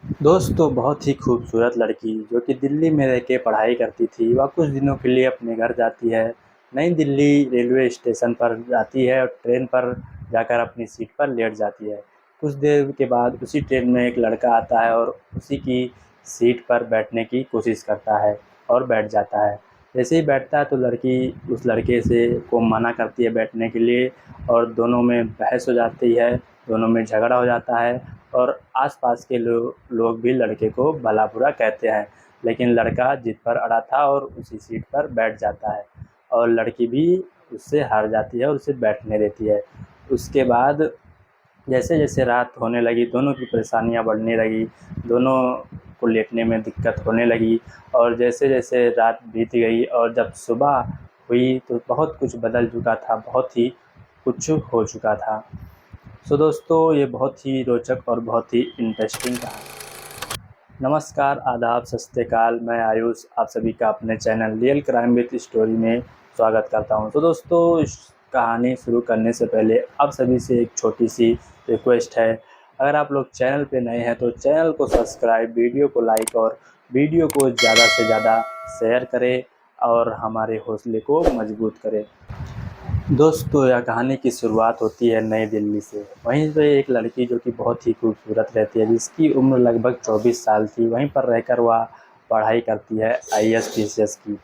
दोस्तों बहुत ही खूबसूरत लड़की जो कि दिल्ली में रह के पढ़ाई करती थी, वह कुछ दिनों के लिए अपने घर जाती है। नई दिल्ली रेलवे स्टेशन पर जाती है और ट्रेन पर जाकर अपनी सीट पर लेट जाती है। कुछ देर के बाद उसी ट्रेन में एक लड़का आता है और उसी की सीट पर बैठने की कोशिश करता है और बैठ जाता है। जैसे ही बैठता है तो लड़की उस लड़के से को मना करती है बैठने के लिए और दोनों में बहस हो जाती है, दोनों में झगड़ा हो जाता है और आसपास के लोग भी लड़के को भला बुरा कहते हैं। लेकिन लड़का जिद पर अड़ा था और उसी सीट पर बैठ जाता है और लड़की भी उससे हार जाती है और उसे बैठने देती है। उसके बाद जैसे जैसे रात होने लगी, दोनों की परेशानियां बढ़ने लगी, दोनों को लेटने में दिक्कत होने लगी और जैसे जैसे रात बीत गई और जब सुबह हुई तो बहुत कुछ बदल चुका था, बहुत ही कुछ हो चुका था। सो दोस्तों, ये बहुत ही रोचक और बहुत ही इंटरेस्टिंग कहानी। नमस्कार, आदाब, सत श्री अकाल। मैं आयुष आप सभी का अपने channel real crime with story में स्वागत करता हूं। तो दोस्तों, इस कहानी शुरू करने से पहले आप सभी से एक छोटी सी रिक्वेस्ट है। अगर आप लोग चैनल पे नए हैं तो चैनल को सब्सक्राइब, वीडियो को लाइक और वीडियो को ज़्यादा से ज़्यादा शेयर करें और हमारे हौसले को मजबूत करें। दोस्तों, यह कहानी की शुरुआत होती है नई दिल्ली से। वहीं पे एक लड़की जो कि बहुत ही खूबसूरत रहती है, जिसकी उम्र लगभग 24 साल थी, वहीं पर रहकर वह पढ़ाई करती है आईएएस पीसीएस की।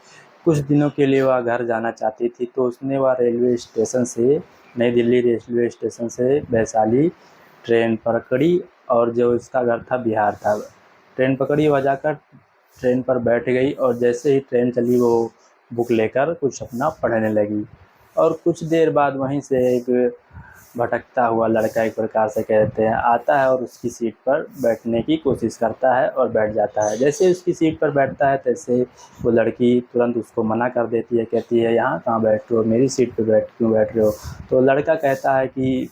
कुछ दिनों के लिए वह घर जाना चाहती थी तो उसने वह रेलवे स्टेशन से, नई दिल्ली रेलवे स्टेशन से वैशाली ट्रेन पकड़ी और जो उसका घर था बिहार था। ट्रेन पकड़ी, वह जाकर ट्रेन पर बैठ गई और जैसे ही ट्रेन चली वो बुक लेकर कुछ अपना पढ़ने लगी। और कुछ देर बाद वहीं से एक भटकता हुआ लड़का, एक प्रकार से कहते हैं, आता है और उसकी सीट पर बैठने की कोशिश करता है और बैठ जाता है। जैसे उसकी सीट पर बैठता है तैसे वो लड़की तुरंत उसको मना कर देती है, कहती है यहाँ कहाँ बैठ रहे हो, मेरी सीट पर क्यों बैठ रहे हो। तो लड़का कहता है कि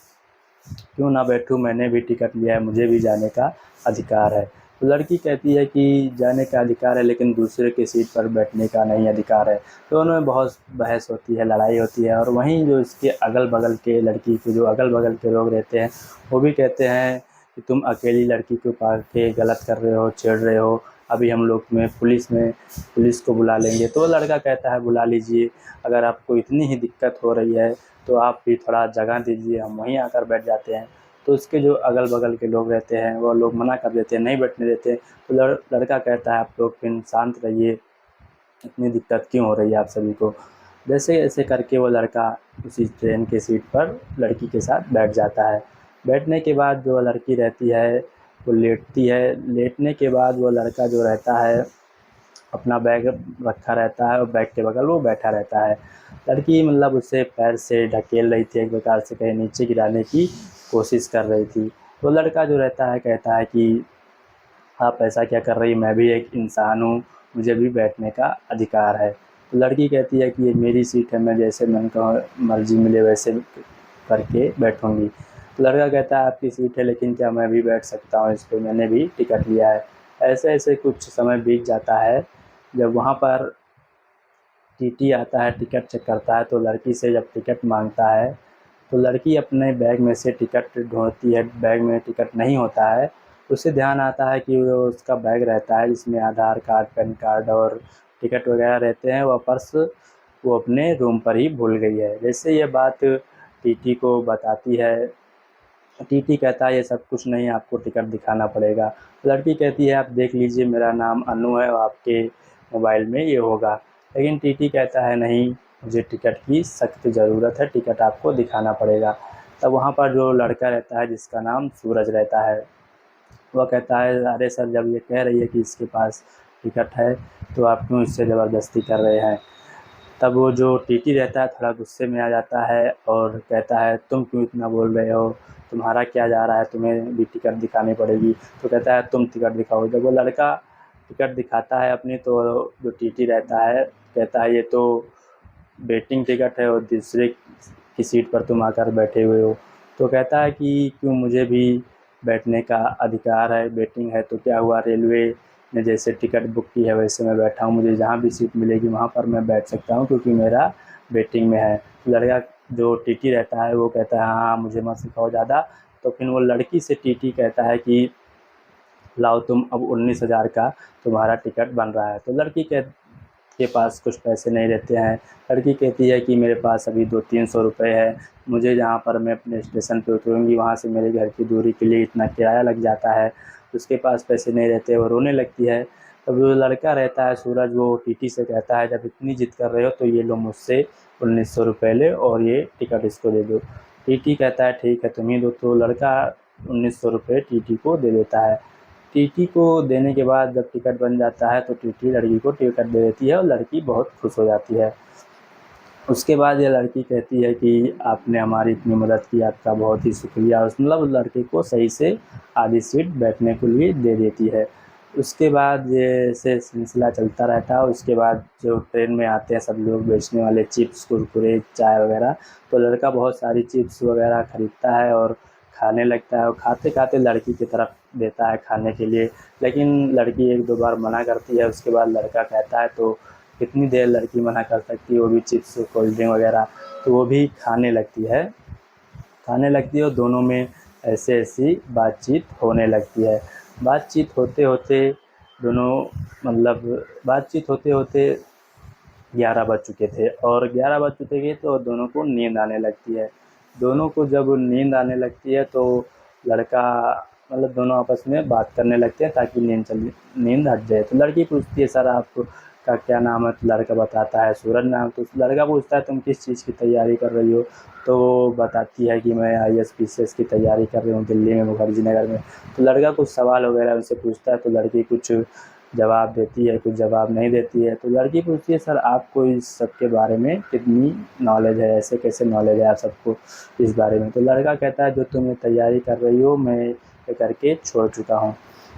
क्यों ना बैठूं, मैंने भी टिकट लिया है, मुझे भी जाने का अधिकार है। तो लड़की कहती है कि जाने का अधिकार है लेकिन दूसरे की सीट पर बैठने का नहीं अधिकार है। तो उनमें बहुत बहस होती है, लड़ाई होती है और वहीं जो इसके अगल बगल के, लड़की के जो अगल बगल के लोग रहते हैं वो भी कहते हैं कि तुम अकेली लड़की को पाल के गलत कर रहे हो, छेड़ रहे हो, अभी हम लोग पुलिस को बुला लेंगे। तो लड़का कहता है बुला लीजिए, अगर आपको इतनी ही दिक्कत हो रही है तो आप भी थोड़ा जगह दीजिए, हम वहीं आकर बैठ जाते हैं। तो उसके जो अगल बगल के लोग रहते हैं वो लोग मना कर देते हैं, नहीं बैठने देते। तो लड़का कहता है आप लोग फिर शांत रहिए, इतनी दिक्कत क्यों हो रही है आप सभी को। जैसे ऐसे करके वो लड़का उसी ट्रेन के सीट पर लड़की के साथ बैठ जाता है। बैठने के बाद जो लड़की रहती है वो लेटती है। लेटने के बाद वो लड़का जो रहता है अपना बैग रखा रहता है और बैग के बगल वो बैठा रहता है। लड़की मतलब उसे पैर से ढकेल रही थी, एक प्रकार से कहीं नीचे गिराने की कोशिश कर रही थी। तो लड़का जो रहता है कहता है कि आप ऐसा क्या कर रही, मैं भी एक इंसान हूँ, मुझे भी बैठने का अधिकार है। तो लड़की कहती है कि ये मेरी सीट है, मैं जैसे मन का मर्जी मिले वैसे करके बैठूंगी। तो लड़का कहता है आपकी सीट है लेकिन क्या मैं भी बैठ सकता हूँ इस पर, मैंने भी टिकट लिया है। ऐसे ऐसे कुछ समय बीत जाता है। जब वहाँ पर टीटी आता है, टिकट चेक करता है, तो लड़की से जब टिकट मांगता है तो लड़की अपने बैग में से टिकट ढूंढती है, बैग में टिकट नहीं होता है। उसे ध्यान आता है कि वो उसका बैग रहता है जिसमें आधार कार्ड, पैन कार्ड और टिकट वगैरह रहते हैं, वह पर्स वो अपने रूम पर ही भूल गई है। जैसे ये बात टीटी को बताती है, टीटी कहता है ये सब कुछ नहीं, आपको टिकट दिखाना पड़ेगा। लड़की कहती है आप देख लीजिए, मेरा नाम अनु है और आपके मोबाइल में ये होगा। लेकिन टीटी कहता है नहीं, मुझे टिकट की सख्त ज़रूरत है, टिकट आपको दिखाना पड़ेगा। तब वहाँ पर जो लड़का रहता है जिसका नाम सूरज रहता है, वह कहता है अरे सर, जब ये कह रही है कि इसके पास टिकट है तो आप क्यों इससे ज़बरदस्ती कर रहे हैं। तब वो जो टीटी रहता है थोड़ा गुस्से में आ जाता है और कहता है तुम क्यों इतना बोल रहे हो, तुम्हारा क्या जा रहा है, तुम्हें भी टिकट दिखानी पड़ेगी। तो कहता है तुम टिकट दिखाओ। जब वो लड़का टिकट दिखाता है अपनी तो जो टीटी रहता है कहता है ये तो वेटिंग टिकट है और दूसरे की सीट पर तुम आकर बैठे हुए हो। तो कहता है कि क्यों, मुझे भी बैठने का अधिकार है, वेटिंग है तो क्या हुआ, रेलवे ने जैसे टिकट बुक की है वैसे मैं बैठा हूँ, मुझे जहाँ भी सीट मिलेगी वहाँ पर मैं बैठ सकता हूँ क्योंकि मेरा वेटिंग में है। लड़का जो टीटी रहता है वो कहता है हाँ मुझे मत सिखाओ ज़्यादा। तो फिर वो लड़की से टीटी कहता है कि लाओ तुम अब 19,000 का तुम्हारा टिकट बन रहा है। तो लड़की के पास कुछ पैसे नहीं रहते हैं। लड़की कहती है कि मेरे पास अभी 200-300 रुपये है, मुझे जहाँ पर मैं अपने स्टेशन पे उतरूँगी वहाँ से मेरे घर की दूरी के लिए इतना किराया लग जाता है, उसके पास पैसे नहीं रहते, वो रोने लगती है। तब जो लड़का रहता है सूरज, वो टीटी से कहता है जब इतनी जिद कर रहे हो तो ये लो मुझसे 1900 रुपये ले और ये टिकट इसको दे दो। टीटी कहता है ठीक है तुम ही दो। तो लड़का 1900 रुपये टीटी को दे देता है। टीटी को देने के बाद जब टिकट बन जाता है तो टीटी लड़की को टिकट दे देती है और लड़की बहुत खुश हो जाती है। उसके बाद ये लड़की कहती है कि आपने हमारी इतनी मदद की, आपका बहुत ही शुक्रिया। मतलब लड़के को सही से आधी सीट बैठने के लिए दे देती है। उसके बाद ये ऐसे सिलसिला चलता रहता है। उसके बाद जो ट्रेन में आते हैं सब लोग बेचने वाले, चिप्स, कुरकुरे, चाय वगैरह, तो लड़का बहुत सारी चिप्स वगैरह ख़रीदता है और खाने लगता है और खाते खाते लड़की की तरफ देता है खाने के लिए, लेकिन लड़की 1-2 बार मना करती है। उसके बाद लड़का कहता है तो कितनी देर लड़की मना कर सकती है, वो भी चिप्स, कोल्ड ड्रिंक वगैरह, तो वो भी खाने लगती है और दोनों में ऐसे ऐसी बातचीत होने लगती है। बातचीत होते होते दोनों मतलब बातचीत होते होते 11 बज चुके थे और 11 बज चुके थे तो दोनों को नींद आने लगती है। दोनों को जब नींद आने लगती है तो लड़का मतलब दोनों आपस में बात करने लगते हैं ताकि नींद हट जाए। तो लड़की पूछती है सर आपका क्या नाम है? तो लड़का बताता है सूरज नाम। तो लड़का पूछता है तुम किस चीज़ की तैयारी कर रही हो? तो वो बताती है कि मैं IAS PCS की तैयारी कर रही हूँ दिल्ली में, मुखर्जी नगर में। तो लड़का कुछ सवाल वगैरह उनसे पूछता है तो लड़की कुछ जवाब देती है, कुछ जवाब नहीं देती है। तो लड़की पूछती है सर आपको इस सब के बारे में कितनी नॉलेज है, ऐसे कैसे नॉलेज है आप सबको इस बारे में? तो लड़का कहता है जो तुम ये तैयारी कर रही हो मैं ये करके छोड़ चुका हूँ।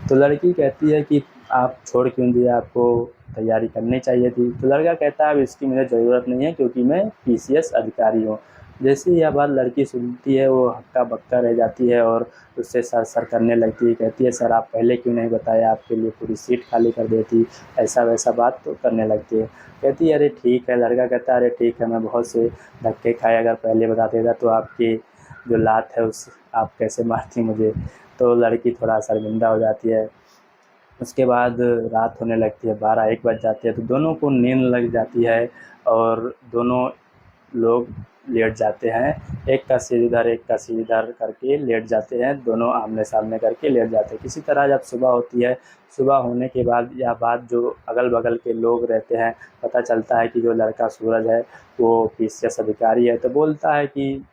तो लड़की कहती है कि आप छोड़ क्यों दिया, आपको तैयारी करनी चाहिए थी। तो लड़का कहता है अब इसकी मुझे ज़रूरत नहीं है क्योंकि मैं PCS अधिकारी हूँ। जैसे ही यह बात लड़की सुनती है वो हक्का बक्का रह जाती है और उससे सर सर करने लगती है। कहती है सर आप पहले क्यों नहीं बताया, आपके लिए पूरी सीट खाली कर देती, ऐसा वैसा बात तो करने लगती है। कहती है अरे ठीक है। लड़का कहता है अरे ठीक है, मैं बहुत से धक्के खाए, अगर पहले बता देता तो आपकी जो लात है उस आप कैसे मारती मुझे। तो लड़की थोड़ा शर्मिंदा हो जाती है। उसके बाद रात होने लगती है, 12-1 बज जाते हैं तो दोनों को नींद लग जाती है और दोनों लोग लेट जाते हैं। एक का सिर इधर एक का सिर इधर करके लेट जाते हैं, दोनों आमने सामने करके लेट जाते हैं। किसी तरह जब सुबह होती है, सुबह होने के बाद यह बात जो अगल बगल के लोग रहते हैं पता चलता है कि जो लड़का सूरज है वो PCS अधिकारी है। तो बोलता है कि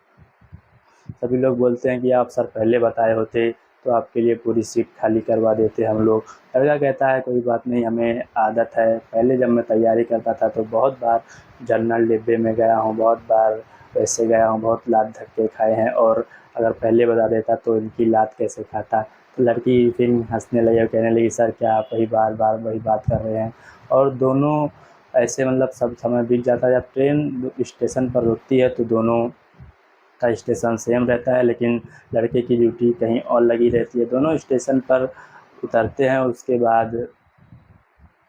सभी लोग बोलते हैं कि आप सर पहले बताए होते तो आपके लिए पूरी सीट खाली करवा देते हम लोग। लड़का कहता है कोई बात नहीं, हमें आदत है, पहले जब मैं तैयारी करता था तो बहुत बार जनरल डिब्बे में गया हूँ, बहुत बार वैसे गया हूँ, बहुत लात धक्के खाए हैं और अगर पहले बता देता तो इनकी लात कैसे खाता। तो लड़की फिर हंसने लगी और कहने लगी सर क्या आप वही बार बार वही बात कर रहे हैं। और दोनों ऐसे मतलब सब समय बीत जाता है। जब ट्रेन स्टेशन पर रुकती है तो दोनों का स्टेशन सेम रहता है लेकिन लड़के की ड्यूटी कहीं और लगी रहती है। दोनों स्टेशन पर उतरते हैं, उसके बाद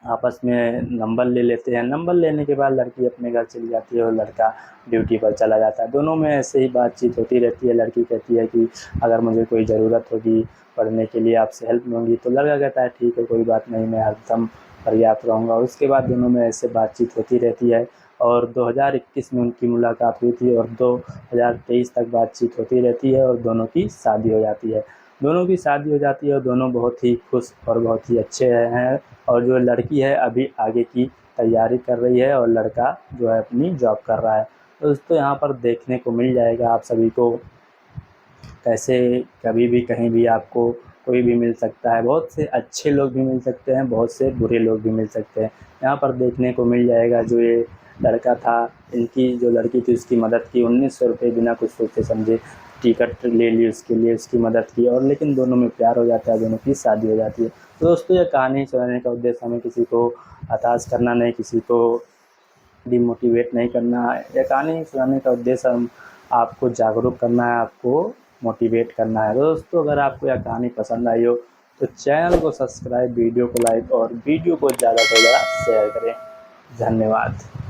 आपस में नंबर ले लेते हैं। नंबर लेने के बाद लड़की अपने घर चली जाती है और लड़का ड्यूटी पर चला जाता है। दोनों में ऐसे ही बातचीत होती रहती है। लड़की कहती है कि अगर मुझे कोई ज़रूरत होगी पढ़ने के लिए आपसे हेल्प लूँगी। तो लड़का कहता है ठीक है कोई बात नहीं, मैं हरदम पर्याप्त रहूँगा। उसके बाद दोनों में ऐसे बातचीत होती रहती है और 2021 में उनकी मुलाकात हुई थी और 2023 तक बातचीत होती रहती है और दोनों की शादी हो जाती है। दोनों की शादी हो जाती है और दोनों बहुत ही खुश और बहुत ही अच्छे हैं। और जो लड़की है अभी आगे की तैयारी कर रही है और लड़का जो है अपनी जॉब कर रहा है। तो दोस्तों यहाँ पर देखने को मिल जाएगा आप सभी को कैसे कभी भी कहीं भी आपको कोई भी मिल सकता है। बहुत से अच्छे लोग भी मिल सकते हैं, बहुत से बुरे लोग भी मिल सकते हैं। यहाँ पर देखने को मिल जाएगा जो ये लड़का था, इनकी जो लड़की थी उसकी मदद की, 1900 रुपये बिना कुछ सोचे समझे टिकट ले ली उसके लिए, उसकी मदद की और लेकिन दोनों में प्यार हो जाता है, दोनों की शादी हो जाती है। तो दोस्तों ये कहानी सुनाने का उद्देश्य हमें किसी को हताश करना नहीं, किसी को डिमोटिवेट नहीं करना है। ये कहानी सुनाने का उद्देश्य हम आपको जागरूक करना है, आपको मोटिवेट करना है। दोस्तों अगर आपको यह कहानी पसंद आई हो तो चैनल को सब्सक्राइब, वीडियो को लाइक और वीडियो को ज़्यादा से ज़्यादा शेयर करें। धन्यवाद।